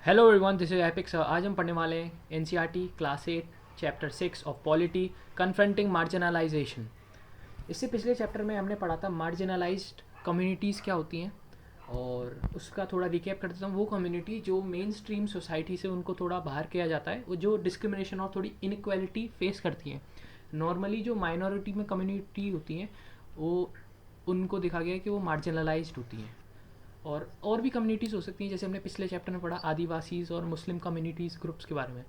Hello everyone, this is epic sir. आज हम पढ़ने वाले हैं NCERT class 8 chapter 6 of polity confronting marginalisation. इससे पिछले चैप्टर में हमने पढ़ा था मार्जिनलाइज्ड कम्युनिटीज़ क्या होती हैं, और उसका थोड़ा रिकैप कर देता हूँ। वो कम्युनिटी जो मेन स्ट्रीम सोसाइटी से उनको थोड़ा बाहर किया जाता है, वो जो डिस्क्रिमिनेशन और थोड़ी इनक्वालिटी फेस करती हैं। नॉर्मली जो माइनॉरिटी में कम्युनिटी होती हैं, वो उनको देखा गया है कि वो मार्जिनलाइज्ड होती हैं। और भी कम्युनिटीज़ हो सकती हैं, जैसे हमने पिछले चैप्टर में पढ़ा आदिवासीज़ और मुस्लिम कम्युनिटीज़ ग्रुप्स के बारे में,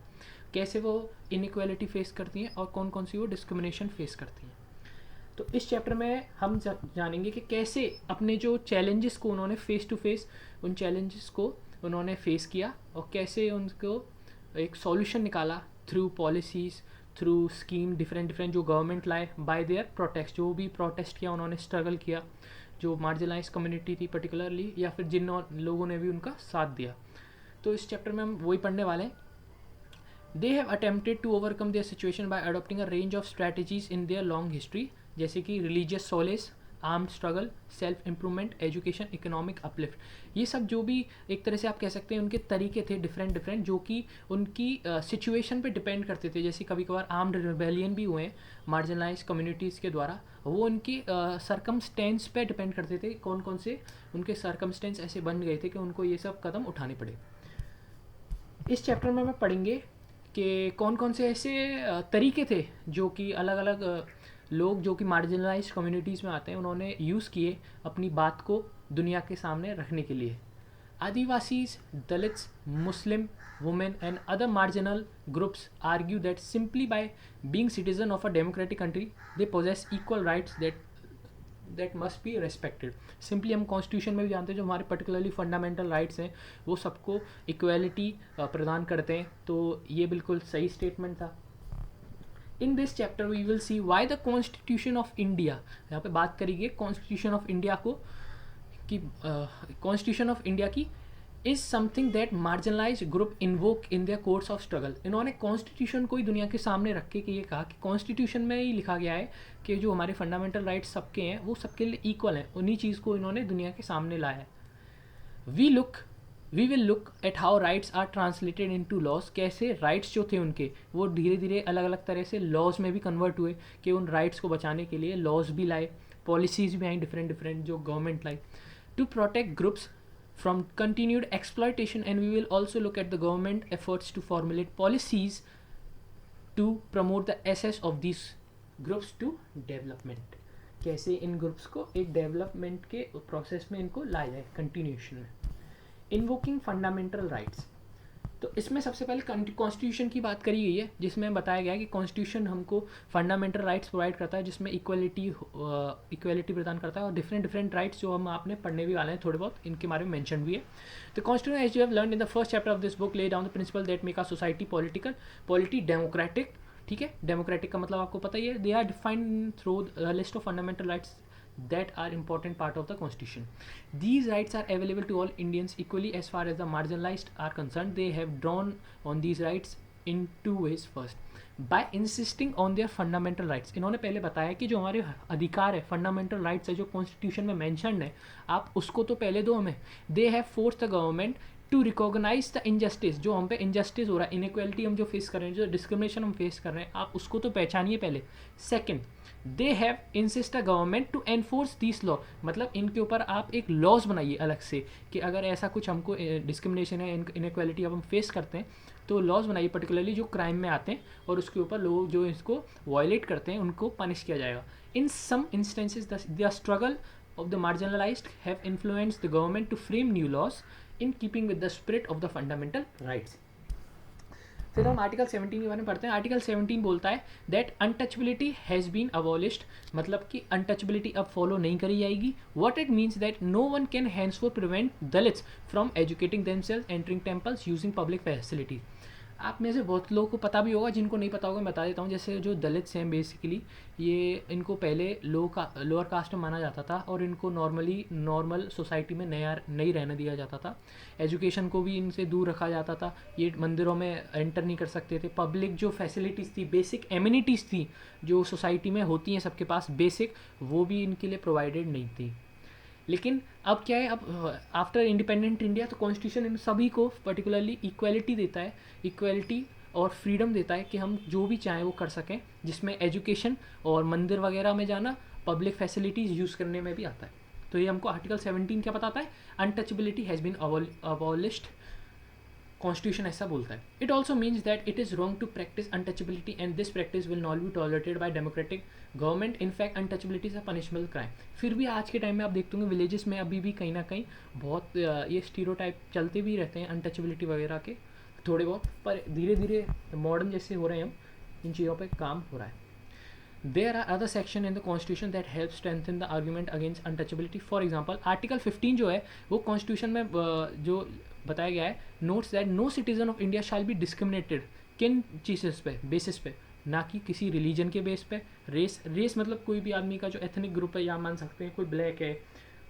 कैसे वो इनइक्वालिटी फेस करती हैं और कौन कौन सी वो डिस्क्रिमिनेशन फेस करती हैं। तो इस चैप्टर में हम जानेंगे कि कैसे अपने जो चैलेंजेस को उन्होंने फेस टू फेस उन चैलेंजेस को उन्होंने फेस किया और कैसे उनको एक सॉल्यूशन निकाला through policies, through scheme different different जो गवर्नमेंट लाए बाय देयर प्रोटेस्ट। जो भी प्रोटेस्ट किया उन्होंने, स्ट्रगल किया, जो मार्जिनलाइज कम्युनिटी थी पर्टिकुलरली, या फिर जिन लोगों ने भी उनका साथ दिया। तो इस चैप्टर में हम वही पढ़ने वाले हैं। They have attempted to overcome their situation by adopting a range of strategies in their long history, जैसे कि religious solace, armed struggle, self improvement, education, economic uplift. ये सब जो भी एक तरह से आप कह सकते हैं उनके तरीके थे डिफरेंट डिफरेंट, जो कि उनकी सिचुएशन पे डिपेंड करते थे। जैसे कभी कभार आर्म्ड रिबेलियन भी हुए हैं मार्जिनलाइज कम्युनिटीज़ के द्वारा, वो उनकी सरकमस्टेंस पे डिपेंड करते थे, कौन कौन से उनके सरकमस्टेंस ऐसे बन गए थे कि उनको ये सब कदम उठाने पड़े। इस चैप्टर में मैं पढ़ेंगे कि कौन कौन से ऐसे तरीके थे जो कि अलग अलग लोग जो कि मार्जिनलाइज्ड कम्युनिटीज़ में आते हैं उन्होंने यूज़ किए अपनी बात को दुनिया के सामने रखने के लिए। Adivasis, Dalits, Muslim, women and other marginal groups argue that simply by being citizen of a democratic country they possess equal rights that must be respected. Simply हम कॉन्स्टिट्यूशन में भी जानते हैं जो हमारे पर्टिकुलरली फंडामेंटल राइट्स हैं वो सबको इक्वलिटी प्रदान करते हैं। तो ये बिल्कुल सही स्टेटमेंट था। In this chapter we will see why the constitution of India, यहाँ पे बात करेंगे कॉन्स्टिट्यूशन ऑफ इंडिया को, कि कॉन्स्टिट्यूशन ऑफ इंडिया की is something that marginalized group invoke in their course of struggle. इन्होंने कॉन्स्टिट्यूशन को ही दुनिया के सामने रख के ये कहा कि कॉन्स्टिट्यूशन में ही लिखा गया है कि जो हमारे फंडामेंटल राइट्स सबके हैं वो सबके लिए इक्वल हैं। उन्हीं चीज़ को इन्होंने दुनिया के सामने लाया है। We will look at how rights are translated into laws, कैसे राइट्स जो थे उनके वो धीरे धीरे अलग अलग तरह से लॉज में भी कन्वर्ट हुए, कि उन राइट्स को बचाने के लिए लॉज भी लाए, पॉलिसीज़ भी आई डिफरेंट डिफरेंट जो गवर्नमेंट लाई to protect groups from continued exploitation, and we will also look at the government efforts to formulate policies to promote the access of these groups to development। कैसे इन groups को एक development के process में इनको लाया जाए continuation में। Invoking fundamental rights, तो इसमें सबसे पहले कॉन्स्टिट्यूशन की बात करी गई है, जिसमें बताया गया है कि कॉन्स्टिट्यूशन हमको फंडामेंटल राइट्स प्रोवाइड करता है, जिसमें इक्वलिटी प्रदान करता है, और डिफरेंट डिफरेंट राइट्स जो हम आपने पढ़ने भी वाले हैं थोड़े बहुत, इनके बारे में मेंशन भी है। तो constitution as you have learn in the first chapter of this book lay down the principle that make a society polity democratic. ठीक है, डेमोक्रेटिक का मतलब आपको पता ही है, they are defined through the list of fundamental rights that are important part of the constitution. These rights are available to all Indians equally as far as the marginalized are concerned. They have drawn on these rights in two ways. First, by insisting on their fundamental rights, इन्होंने पहले बताया कि जो हमारे अधिकार है, fundamental rights है जो कॉन्स्टिट्यूशन में मैंशनड है, आप उसको तो पहले दो हमें। They have force the government to recognise the injustice, जो हम पे इनजस्टिस हो रहा है, इनइक्वालिटी हम जो फेस कर रहे हैं, जो डिस्क्रिमिनेशन हम फेस कर रहे हैं, आप उसको तो पहचानिए पहले। Second, they have insist a government to enforce this law, मतलब इनके ऊपर आप एक लॉज बनाइए अलग से, कि अगर ऐसा कुछ हमको डिस्क्रिमिनेशन है, इनइक्वालिटी अब हम फेस करते हैं, तो लॉज बनाइए पर्टिकुलरली जो क्राइम में आते हैं, और उसके ऊपर लोग जो इसको वायलेट करते हैं उनको पनिश किया जाएगा। In some instances the struggle of the marginalized have influenced the government to frame new laws in keeping with the spirit of the fundamental rights। फिर हम आर्टिकल 17 के बारे में पढ़ते हैं। आर्टिकल 17 बोलता है that untouchability has been abolished, मतलब कि अनटचबिलिटी अब फॉलो नहीं करी जाएगी। What it means that no one can henceforth prevent Dalits from educating themselves, entering temples, using public facility. आप में से बहुत लोगों को पता भी होगा, जिनको नहीं पता होगा मैं बता देता हूँ। जैसे जो दलित्स हैं बेसिकली, ये इनको पहले लोअर कास्ट में माना जाता था, और इनको नॉर्मल सोसाइटी में नहीं रहने दिया जाता था। एजुकेशन को भी इनसे दूर रखा जाता था, ये मंदिरों में एंटर नहीं कर सकते थे। पब्लिक जो फैसिलिटीज़ थी, बेसिक एमिनिटीज़ थी जो सोसाइटी में होती हैं सबके पास बेसिक, वो भी इनके लिए प्रोवाइडेड नहीं थी। लेकिन अब क्या है, अब आफ्टर इंडिपेंडेंट इंडिया तो कॉन्स्टिट्यूशन इन सभी को पर्टिकुलरली इक्वलिटी देता है, इक्वलिटी और फ्रीडम देता है कि हम जो भी चाहें वो कर सकें, जिसमें एजुकेशन और मंदिर वगैरह में जाना, पब्लिक फैसिलिटीज़ यूज़ करने में भी आता है। तो ये हमको आर्टिकल 17 क्या बताता है, untouchability has been abolished, constitution ऐसा बोलता है। It also means that it is wrong to practise untouchability and this practice will not be tolerated by democratic government, in fact untouchability is a punishable crime. फिर भी आज के time में आप देखते होंगे विलेजेस में अभी भी कहीं ना कहीं बहुत ये स्टीरियोटाइप चलते भी रहते हैं अनटचेबिलिटी वगैरह के थोड़े बहुत, पर धीरे धीरे मॉडर्न जैसे हो रहे हैं हम, इन चीज़ों पर काम हो रहा है। There are other section in the constitution that help strengthen the argument against untouchability. For example, article 15 जो है वो कॉन्स्टिट्यूशन में जो बताया गया है, notes that no citizen of India shall be discriminated, किन चीज़ेस पे, बेसिस पे, ना कि किसी रिलीजन के बेस पे। रेस मतलब कोई भी आदमी का जो एथनिक ग्रुप है, या मान सकते हैं कोई ब्लैक है,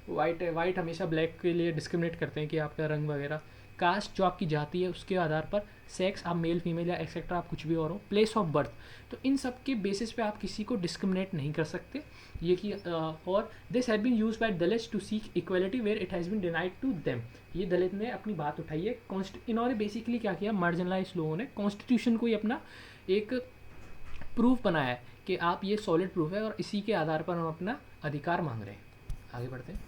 वाइट है, वाइट हमेशा ब्लैक के लिए डिस्क्रिमिनेट करते हैं कि आपका रंग वगैरह। कास्ट जो आपकी जाति है उसके आधार पर, सेक्स आप मेल फीमेल या एक्सेट्रा आप कुछ भी और हो, प्लेस ऑफ बर्थ, तो इन सब के बेसिस पे आप किसी को डिस्क्रिमिनेट नहीं कर सकते। ये कि और this have been used by dalits to seek equality where it has been denied to them. ये दलित ने अपनी बात उठाई है, इन्होंने बेसिकली क्या किया, मार्जिनलाइज लोगों ने कॉन्स्टिट्यूशन को ही अपना एक प्रूफ बनाया है कि आप, ये सॉलिड प्रूफ है और इसी के आधार पर हम अपना अधिकार मांग रहे हैं। आगे बढ़ते हैं,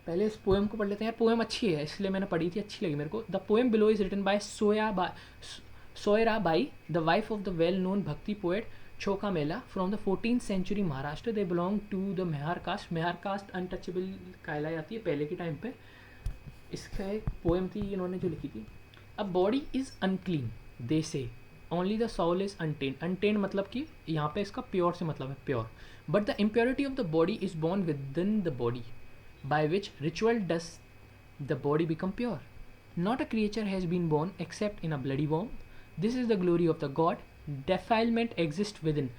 पहले इस पोएम को पढ़ लेते हैं। यार पोएम अच्छी है इसलिए मैंने पढ़ी थी, अच्छी लगी मेरे को। The poem below is written by Soyra Bai, the wife of the well known Bhakti poet Chokha Mela from the 14th century Maharashtra. They belong to the Mahar caste. Mahar caste untouchable कहलाई जाती है पहले के टाइम पे। इसका एक पोएम थी इन्होंने जो लिखी थी। A body is unclean they say, only the soul is untainted. Untainted मतलब कि यहाँ पे इसका प्योर से मतलब है pure. But the impurity of the body is born within the body, by which ritual does the body become pure. Not a creature has been born except in a bloody womb. This is the glory of the God. Defilement exists within.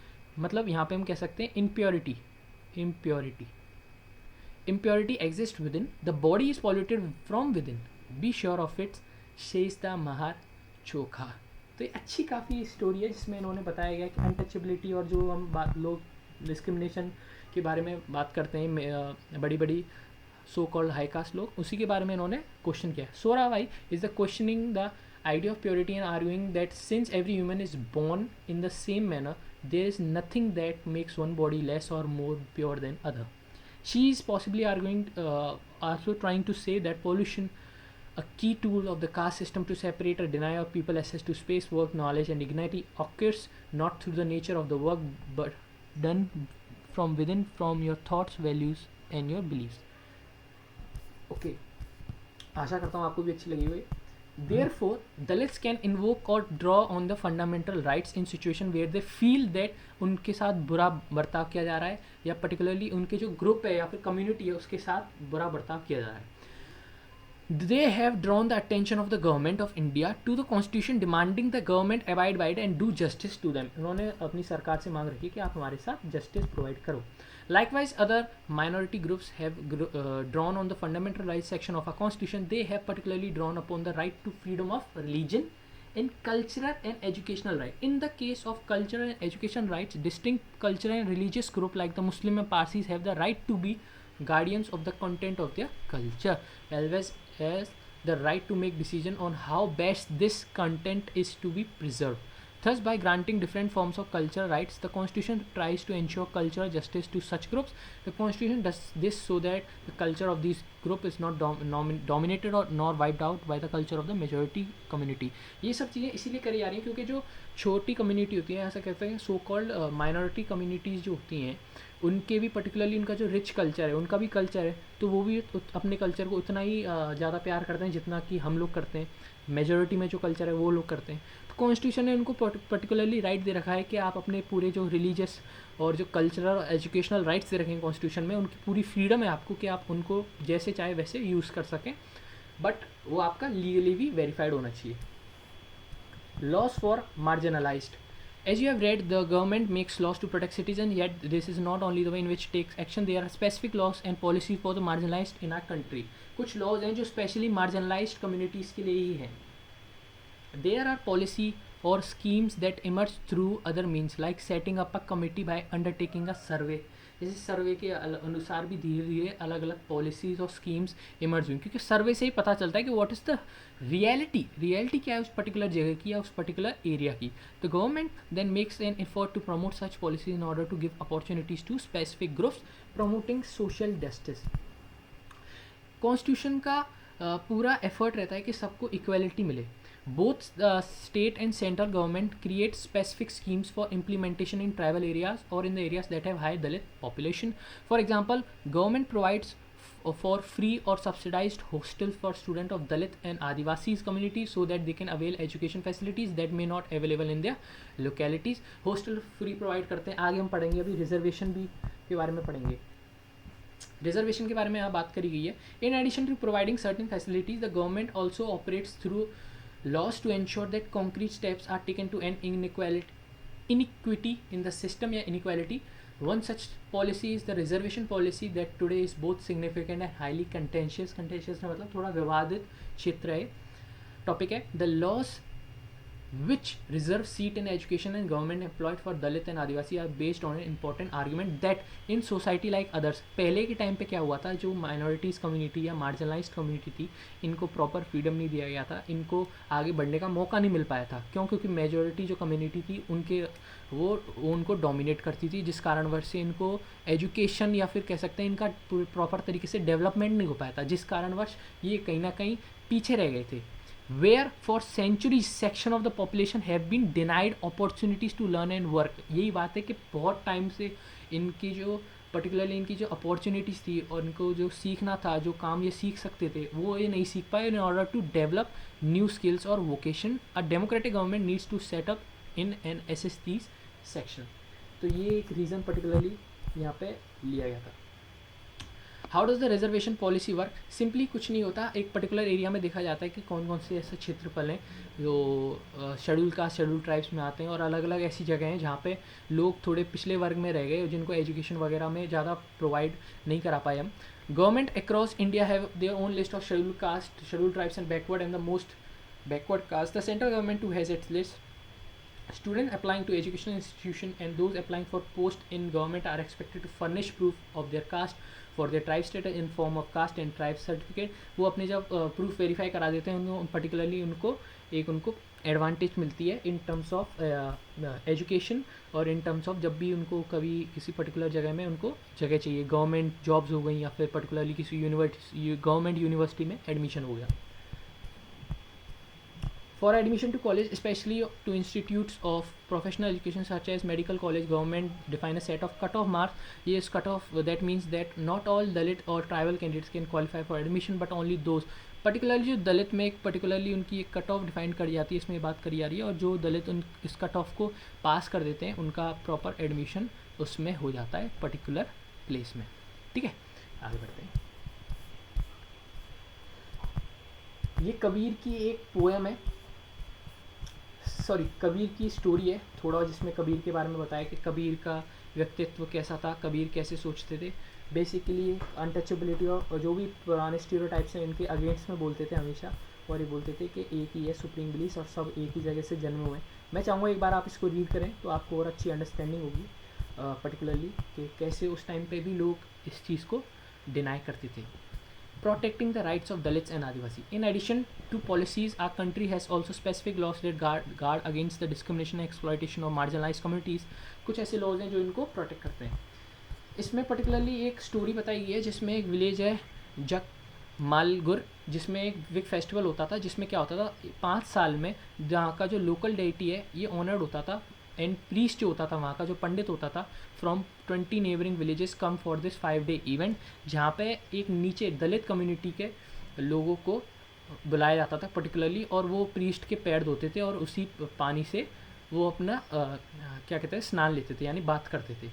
मतलब यहाँ पे हम कह सकते हैं impurity. Impurity exists within. The body is polluted from within. Be sure of it, says the Mahar Chokha. तो ये अच्छी काफ़ी स्टोरी है जिसमें इन्होंने बताया गया कि अनटचेबिलिटी और जो हम लोग डिस्क्रिमिनेशन के बारे में बात करते हैं, बड़ी बड़ी सो कॉल्ड हाई कास्ट लोग, उसी के बारे में इन्होंने क्वेश्चन किया। Sorabai is the questioning the idea of purity and arguing that since every human is born in the same manner, there is nothing that makes one body less और more pure than other. She is possibly arguing also trying to say that pollution, a key tool of the caste system to separate or deny of people access to space, work, knowledge and dignity, occurs not through the nature of the work but done from within, from your thoughts, values and your beliefs. Okay, आशा करता हूँ आपको भी अच्छी लगी हुई। Therefore, Dalits can invoke or draw on the fundamental rights in situation where they feel that उनके साथ बुरा बर्ताव किया जा रहा है, या पर्टिकुलरली उनके जो ग्रुप है या फिर कम्युनिटी है उसके साथ बुरा बर्ताव किया जा रहा है। They have drawn the attention of the government of India to the constitution, demanding the government abide by it and do justice to them. उन्होंने अपनी सरकार से मांग रखी कि आप हमारे साथ justice provide करो। Likewise, other minority groups have drawn on the fundamental rights section of our constitution. They have particularly drawn upon the right to freedom of religion and cultural and educational right. In the case of cultural and education rights, distinct cultural and religious group like the Muslim and Parsis have the right to be guardians of the content of their culture, always has the right to make decision on how best this content is to be preserved. Thus, by granting different forms of cultural rights, the Constitution tries to ensure cultural justice to such groups. The Constitution does this so that the culture of these group is not dominated or nor wiped out by the culture of the majority community. ये सब चीज़ें इसीलिए करी जा रही हैं क्योंकि जो छोटी कम्युनिटी होती है, ऐसा कहते हैं सो कॉल्ड माइनॉरिटी कम्युनिटीज़ जो होती हैं, उनके भी पर्टिकुलरली उनका जो रिच कल्चर है, उनका भी कल्चर है, तो वो भी अपने कल्चर को उतना ही ज़्यादा प्यार करते हैं जितना कि हम लोग करते हैं। मेजॉरिटी में जो कल्चर है वो लोग करते हैं। तो कॉन्स्टिट्यूशन ने उनको पर्टिकुलरली राइट दे रखा है कि आप अपने पूरे जो रिलीजियस और जो कल्चरल और एजुकेशनल राइट्स दे रखे हैं कॉन्स्टिट्यूशन में, उनकी पूरी फ्रीडम है आपको कि आप उनको जैसे चाहे वैसे यूज़ कर सकें, बट वो आपका लीगली भी वेरीफाइड होना चाहिए। Laws for marginalised. As you have read, the government makes laws to protect citizens, yet this is not only the way in which it takes action. There are specific laws and policies for the marginalized in our country. कुछ laws हैं जो specially marginalized communities के लिए ही हैं। There are policy or schemes that emerge through other means, like setting up a committee by undertaking a survey. इस सर्वे के अनुसार भी धीरे धीरे अलग अलग पॉलिसीज़ और स्कीम्स इमर्ज हुई, क्योंकि सर्वे से ही पता चलता है कि व्हाट इज़ द रियलिटी क्या है उस पर्टिकुलर जगह की या उस पर्टिकुलर एरिया की. The government then makes an effort to promote such policies in order to give opportunities to specific groups, promoting social justice. Constitution का पूरा एफर्ट रहता है कि सबको इक्वलिटी मिले. Both state and central government create specific schemes for implementation in tribal areas or in the areas that have high Dalit population. For example, government provides for free or subsidized hostels for students of Dalit and Adivasis communities so that they can avail education facilities that may not available in their localities. Hostel free provide करते हैं. आगे हम पढ़ेंगे, अभी reservation भी के बारे में पढ़ेंगे. रिजर्वेशन के बारे में यहाँ बात करी गई है. In addition to providing certain facilities, the government also operates through laws to ensure that concrete steps are taken to end inequity in the system या inequality. One such policy is the reservation policy that today is both significant and highly contentious. Contentious का मतलब थोड़ा विवादित क्षेत्र है, topic है. The laws which reserve seat in education and government employed for Dalit and Adivasi are based on an important argument that in society like others. पहले के time पे क्या हुआ था, जो माइनॉरिटीज़ कम्युनिटी या मार्जिनलाइज्ड कम्युनिटी थी, इनको प्रॉपर फ्रीडम नहीं दिया गया था, इनको आगे बढ़ने का मौका नहीं मिल पाया था. क्यों? क्योंकि मेजॉरिटी जो कम्युनिटी थी वो उनको डोमिनेट करती थी, जिस कारणवश से इनको एजुकेशन या फिर कह सकते हैं इनका प्रॉपर तरीके से डेवलपमेंट नहीं हो पाया था, जिस कारणवश ये कहीं ना कहीं पीछे रह गए थे. Where for centuries section of the population have been denied opportunities to learn and work. यही बात है कि बहुत टाइम से इनकी जो पर्टिकुलरली इनकी जो अपॉर्चुनिटीज़ थी और इनको जो सीखना था, जो काम ये सीख सकते थे, वो ये नहीं सीख पाए. In order to develop new skills और vocation, a democratic government needs to set up in an access these section. तो ये एक रीज़न पर्टिकुलरली यहाँ पे लिया गया था. How does the reservation policy work? Simply कुछ नहीं होता. एक पर्टिकुलर एरिया में देखा जाता है कि कौन कौन से ऐसे क्षेत्रफल हैं जो शेड्यूल कास्ट शेड्यूल ट्राइब्स में आते हैं, और अलग अलग ऐसी जगह हैं जहाँ पे लोग थोड़े पिछले वर्ग में रह गए, जिनको एजुकेशन वगैरह में ज़्यादा प्रोवाइड नहीं करा पाए हम. Government across India have their own list of schedule caste schedule tribes and backward and the most backward caste. The central government too has its list. Students applying to educational institution and those applying for post in government are expected to furnish proof of their caste for their tribe status in form of caste and tribe certificate. वो अपने जब proof verify करा देते हैं, उनको particularly उनको advantage मिलती है इन टर्म्स ऑफ एजुकेशन और इन टर्म्स ऑफ जब भी उनको कभी किसी पर्टिकुलर जगह में उनको जगह चाहिए, गवर्नमेंट जॉब्स हो गई या फिर पर्टिकुलरली किसी गवर्नमेंट यूनिवर्सिटी में एडमिशन हो गया. For admission to college, especially to institutes of professional education such as medical college, government define a set of cut-off marks. Yes, cut-off, that means that not all Dalit or tribal candidates can qualify for admission, but only those. Particularly जो दलित में एक particularly उनकी एक cut off define करी जाती है, इसमें बात करी जा रही है, और जो दलित उन इस कट ऑफ को पास कर देते हैं उनका प्रॉपर एडमिशन उसमें हो जाता है पर्टिकुलर प्लेस में. ठीक है, आगे बढ़ते हैं. ये कबीर की एक पोएम है, कबीर की स्टोरी है थोड़ा, जिसमें कबीर के बारे में बताया कि कबीर का व्यक्तित्व कैसा था, कबीर कैसे सोचते थे. बेसिकली अनटचेबिलिटी और जो भी पुराने स्टीरियोटाइप्स हैं इनके अगेंस्ट में बोलते थे हमेशा, और ये बोलते थे कि एक ही है सुप्रीम बिलीफ और सब एक ही जगह से जन्मे हुए हैं. मैं चाहूँगा एक बार आप इसको रीड करें तो आपको और अच्छी अंडरस्टैंडिंग होगी पर्टिकुलरली कि कैसे उस टाइम पे भी लोग इस चीज़ को डिनाई करते थे. Protecting the rights of Dalits and Adivasi. In addition to policies, our country has also specific laws that guard against the discrimination and exploitation of marginalized communities. कुछ ऐसे laws हैं जो इनको प्रोटेक्ट करते हैं. इसमें पर्टिकुलरली एक स्टोरी बताई गई है जिसमें एक विलेज है जगमालगुर, जिसमें एक बिग फेस्टिवल होता था, जिसमें क्या होता था 5 साल में जहाँ का जो लोकल डेटी है ये ऑनर्ड होता था, एंड प्रीस्ट जो होता था वहाँ का जो पंडित होता था from 20 neighbouring villages come for this 5-day event, जहाँ पे एक नीचे दलित कम्युनिटी के लोगों को बुलाया जाता था पर्टिकुलरली, और वो प्रीस्ट के पैर धोते थे और उसी पानी से वो अपना क्या कहते हैं स्नान लेते थे, यानी बात करते थे.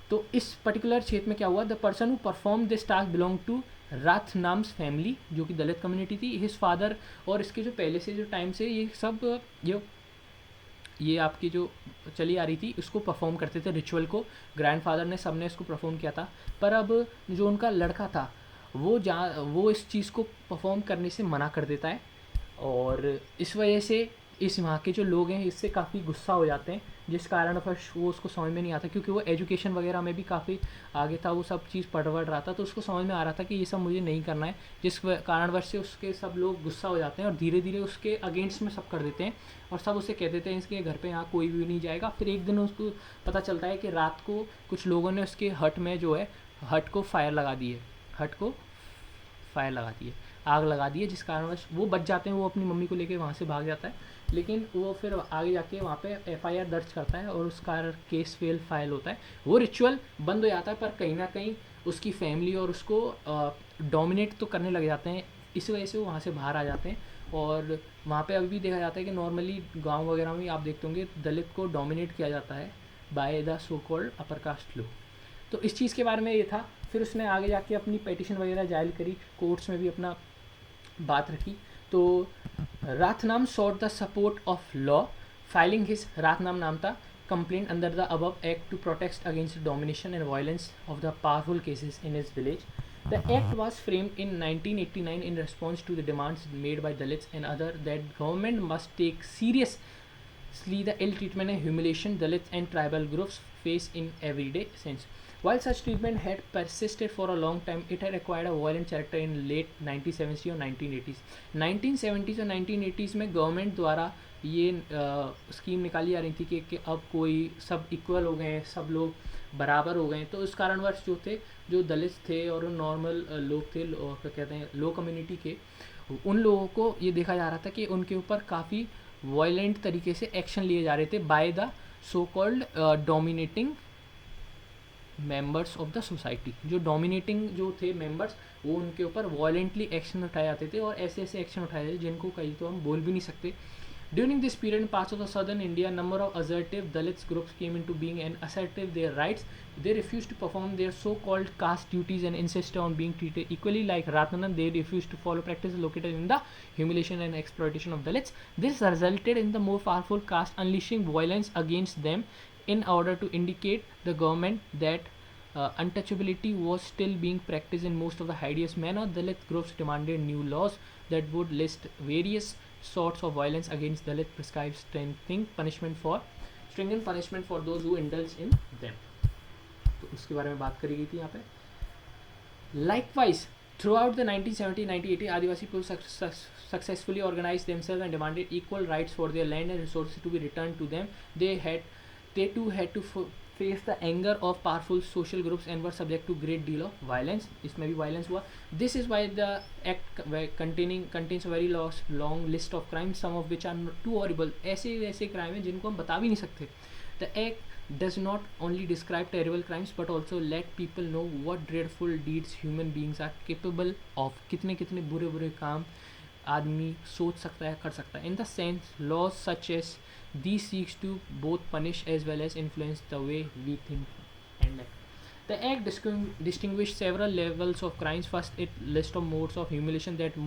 तो इस पर्टिकुलर क्षेत्र में क्या हुआ, the person who perform this task belong to Rathnam's family, जो कि दलित कम्युनिटी थी. हिज फादर, और इसके जो पहले से जो टाइम से ये सब ये आपकी जो चली आ रही थी उसको परफॉर्म करते थे, रिचुअल को ग्रैंडफादर ने सबने इसको परफॉर्म किया था. पर अब जो उनका लड़का था वो इस चीज़ को परफॉर्म करने से मना कर देता है, और इस वजह से इस वहाँ के जो लोग हैं इससे काफ़ी गुस्सा हो जाते हैं, जिस कारणवश वो उसको समझ में नहीं आता, क्योंकि वो एजुकेशन वगैरह में भी काफ़ी आगे था, वो सब चीज़ पढ़ वढ़ रहा था, तो उसको समझ में आ रहा था कि ये सब मुझे नहीं करना है, जिस कारणवश से उसके सब लोग गुस्सा हो जाते हैं और धीरे धीरे उसके अगेंस्ट में सब कर देते हैं और सब उसे कह देते हैं इसके घर पे यहाँ कोई भी नहीं जाएगा। फिर एक दिन उसको पता चलता है कि रात को कुछ लोगों ने उसके हट में जो है हट को फायर लगा दिए, हट को फायर लगा दी है, आग लगा दी है, जिस कारणवश वो बच जाते हैं, वो अपनी मम्मी को लेकर वहाँ से भाग जाता है। लेकिन वो फिर आगे जाके वहाँ पे एफआईआर दर्ज करता है और उसका केस फाइल होता है, वो रिचुअल बंद हो जाता है, पर कहीं ना कहीं उसकी फैमिली और उसको डोमिनेट तो करने लग जाते हैं, इस वजह से वो वहाँ से बाहर आ जाते हैं। और वहाँ पे अभी भी देखा जाता है कि नॉर्मली गांव वगैरह में आप देखते होंगे दलित को डोमिनेट किया जाता है by the so called upper caste लोग। तो इस चीज़ के बारे में ये था। फिर उसने आगे जाके अपनी पिटीशन वगैरह जाहिर करी, कोर्ट्स में भी अपना बात रखी। तो Rathnam sought the support of law, filing his, Rathnam नाम था, complaint under the above act to protect against domination and violence of the powerful castes in his village. The act was framed in 1989 in response to the demands made by Dalits and others that government must take seriously the ill treatment and humiliation Dalits and tribal groups face in everyday sense. While such treatment had persisted for a long time, it had acquired a violent character in late 1970s और 1980s. 1970s और 1980s में government द्वारा ये scheme निकाली जा रही थी कि अब कोई सब इक्वल हो गए हैं, सब लोग बराबर हो गए हैं। तो उस कारणवश जो थे, जो दलित थे और नॉर्मल लोग थे, क्या कहते हैं, लो कम्युनिटी के, उन लोगों को ये देखा जा रहा था कि उनके ऊपर काफ़ी वायलेंट तरीके से एक्शन लिए जा रहे थे by the so called dominating members of the society. जो डोमिनेटिंग जो थे मेंबर्स, वो उनके ऊपर वायलेंटली एक्शन उठाए जाते थे और ऐसे ऐसे एक्शन उठाए जाते जिनको कहीं तो हम बोल भी नहीं सकते। During this period, in parts of the southern India, number of assertive Dalit groups came into being and asserted their rights. They refused to perform their so-called caste duties and insisted on being treated equally. Like Ratnanan, they refused to follow practices located in the humiliation and exploitation of Dalits. This resulted in the more powerful caste unleashing violence against them in order to indicate the government that untouchability was still being practiced in most of the hideous manner. Dalit groups demanded new laws that would list various sorts of violence against Dalit, prescribe stringent punishment for those who indulge in them. तो उसके बारे में बात करी गई थी यहाँ पे. Likewise, throughout the 1970-1980, Adivasi people successfully organized themselves and demanded equal rights for their land and resources to be returned to them. They too had to face the anger of powerful social groups and were subject to great deal of violence. इसमें भी violence हुआ. This is why the act contains a very long list of crimes, some of which are too horrible. ऐसे crime हैं जिनको हम बता भी नहीं सकते. The act does not only describe terrible crimes but also let people know what dreadful deeds human beings are capable of. कितने कितने बुरे बुरे काम आदमी सोच सकता है, कर सकता है. In the sense, laws such as these seeks to both punish as well as influence the way we think and act. The act distinguished several levels of crimes. First, it lists of modes of humiliation that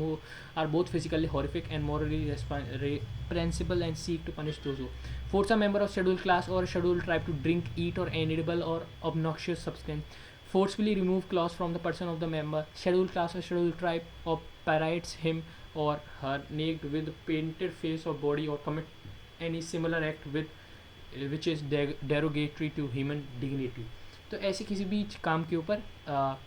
are both physically horrific and morally reprehensible and seek to punish those who force a member of scheduled class or scheduled tribe to drink, eat, or inedible or obnoxious substance, forcefully remove clothes from the person of the member, scheduled class or scheduled tribe, or parades him or her naked with painted face or body, or commit any similar act which is derogatory to human dignity. तो ऐसे किसी भी काम के ऊपर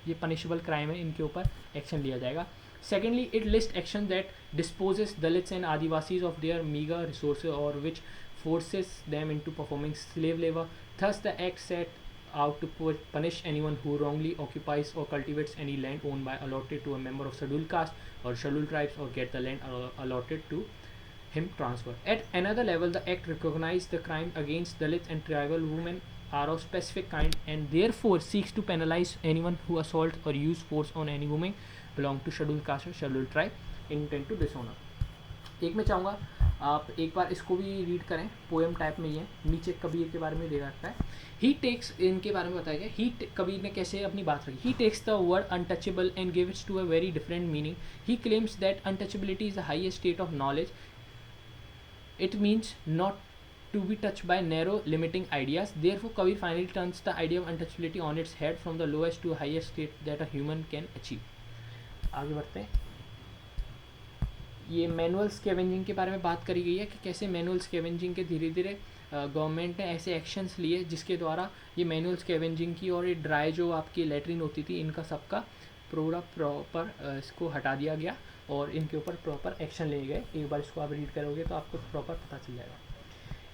ये punishable crime है, इनके ऊपर एक्शन लिया जाएगा. Secondly, it lists action that disposes Dalits and Adivasis of their meager resources or which forces them into performing slave labor. Thus, the act set out to punish anyone who wrongly occupies or cultivates any land owned by allotted to a member of scheduled caste or scheduled tribes or get the land allotted to him transfer. At another level, the act recognizes the crime against Dalits and tribal women are of specific kind and therefore seeks to penalize anyone who assaults or use force on any woman belong to scheduled caste or scheduled tribe intent to dishonor. एक मैं चाहूँगा आप एक बार इसको भी read करें, poem type में ही है, नीचे कबीर के बारे में दे रखा है. ही टेक्स, इनके बारे में बताया गया, ही कबीर ने कैसे अपनी बात रखी. He takes the word untouchable and gives to a very different meaning. He claims that untouchability is the highest state of knowledge. It means not to be touched by narrow limiting ideas. Therefore, Kabir finally turns the idea of untouchability on its head from the lowest to highest state that a human can achieve. आगे बढ़ते हैं. ये manual scavenging के बारे में बात करी गई है कि कैसे मैनुअल स्कैवेंजिंग के धीरे धीरे गवर्नमेंट ने ऐसे एक्शंस लिए जिसके द्वारा ये मैनुअल स्कैवेंजिंग की और ये ड्राई जो आपकी लेटरिन होती थी इनका सबका पूरा प्रॉपर इसको हटा दिया गया और इनके ऊपर प्रॉपर एक्शन लिए गए। एक बार इसको आप रीड करोगे तो आपको प्रॉपर पता चल जाएगा।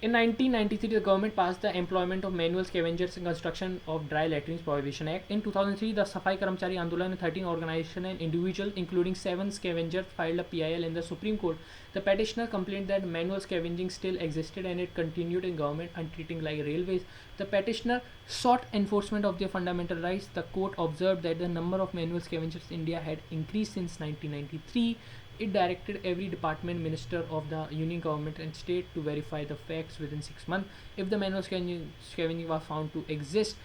In 1993, the government passed the Employment of Manual Scavengers and Construction of Dry Latrines Prohibition Act. In 2003, the Safai Karamchari Andolan and 13 organizations and individuals, including 7 scavengers, filed a PIL in the Supreme Court. The petitioner complained that manual scavenging still existed and it continued in government untreating like railways. The petitioner sought enforcement of their fundamental rights. The court observed that the number of manual scavengers in India had increased since 1993. It directed every department minister of the union government and state to verify the facts within 6 months. If the manual scavenging was found to exist,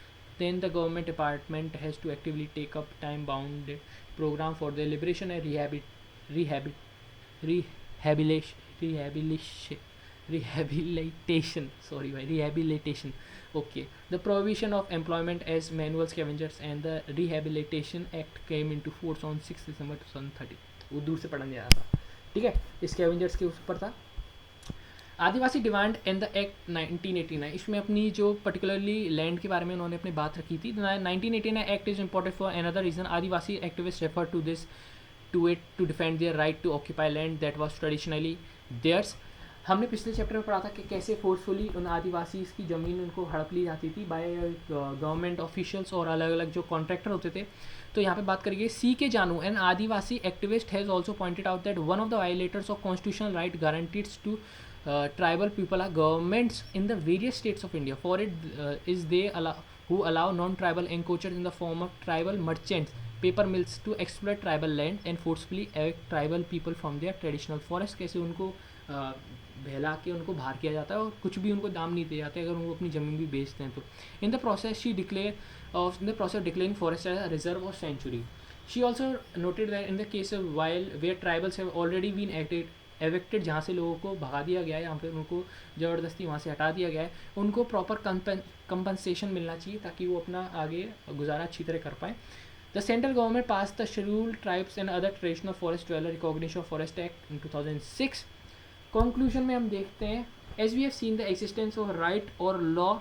then the government department has to actively take up time-bound program for the liberation and rehabilitation. Rehabilitation. Okay. The prohibition of employment as manual scavengers and the Rehabilitation Act came into force on 6 December 2013. वो दूर से पढ़ने जा रहा था, ठीक है। Scavengers के ऊपर था आदिवासी डिमांड एंड द एक्ट 1989। इसमें अपनी जो पर्टिकुलरली लैंड के बारे में उन्होंने अपनी बात रखी थी। 1989 act is important for another reason. Adivasi activist refer to this to it to defend their right to occupy land that was traditionally theirs. हमने पिछले चैप्टर में पढ़ा था कि कैसे फोर्सफुली उन आदिवासी की ज़मीन उनको हड़प ली जाती थी बाय गवर्नमेंट ऑफिशियल्स और अलग अलग जो कॉन्ट्रैक्टर होते थे। तो यहाँ पे बात करेंगे C K Janu an Adivasi activist has also pointed out that one of the violators of constitutional right guaranteed to tribal people are governments in the various states of India for it is they who allow non-tribal encroachers in the form of tribal merchants, paper mills to exploit tribal land and forcefully evict tribal people from their traditional forest। कैसे उनको बहला के उनको बाहर किया जाता है और कुछ भी उनको दाम नहीं दिए जाते अगर उनको अपनी ज़मीन भी बेचते हैं तो। In the process she declare in the process of declaring forest as a reserve or sanctuary. She also noted that in the case of while where tribals have already been evicted, जहाँ से लोगों को भगा दिया गया है, यहाँ पे उनको ज़बरदस्ती वहाँ से हटा दिया गया है, उनको प्रॉपर कंपनसेशन मिलना चाहिए ताकि वो अपना आगे गुजारा अच्छी तरह कर पाएँ। The central government passed the Scheduled Tribes and Other Traditional Forest Dweller Recognition of Forest Act in 2006. Conclusion में हम देखते हैं as we have seen the existence of right or law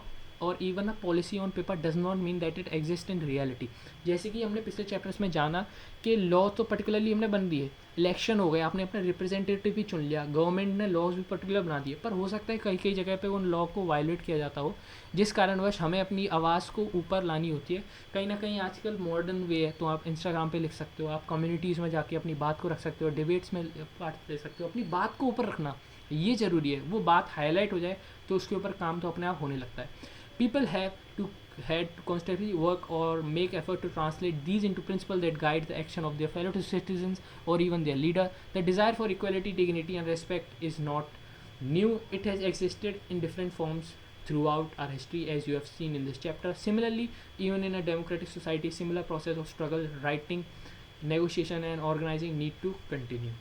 और even a policy on paper does not mean that it exist in reality. जैसे कि हमने पिछले chapters में जाना कि लॉ तो पर्टिकुलरली हमने बन दिए, इलेक्शन हो गए, आपने अपने रिप्रेजेंटेटिव भी चुन लिया, गवर्नमेंट ने लॉज भी पर्टिकुलर बना दिए, पर हो सकता है कई कई जगह पे उन लॉ को वायलेट किया जाता हो जिस कारणवश हमें अपनी आवाज़ को ऊपर लानी होती है। कहीं ना कहीं आजकल मॉडर्न वे है तो आप इंस्टाग्राम पे लिख सकते हो, आप कम्युनिटीज़ में जाके अपनी बात को रख सकते हो, डिबेट्स में पार्ट ले सकते हो। अपनी बात को ऊपर रखना ये ज़रूरी है, वो बात हाईलाइट हो जाए तो उसके ऊपर काम तो अपने आप होने लगता है। People had to constantly work or make effort to translate these into principles that guide the action of their fellow citizens or even their leader. The desire for equality, dignity and respect is not new. It has existed in different forms throughout our history as you have seen in this chapter. Similarly, even in a democratic society, similar process of struggle, writing, negotiation and organizing need to continue.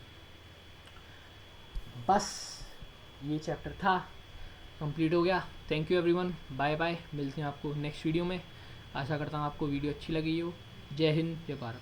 बस ये chapter था, complete हो गया। Thank you everyone, bye bye. मिलते हैं आपको next video में। आशा करता हूँ आपको वीडियो अच्छी लगी हो। जय हिंद, जय भारत।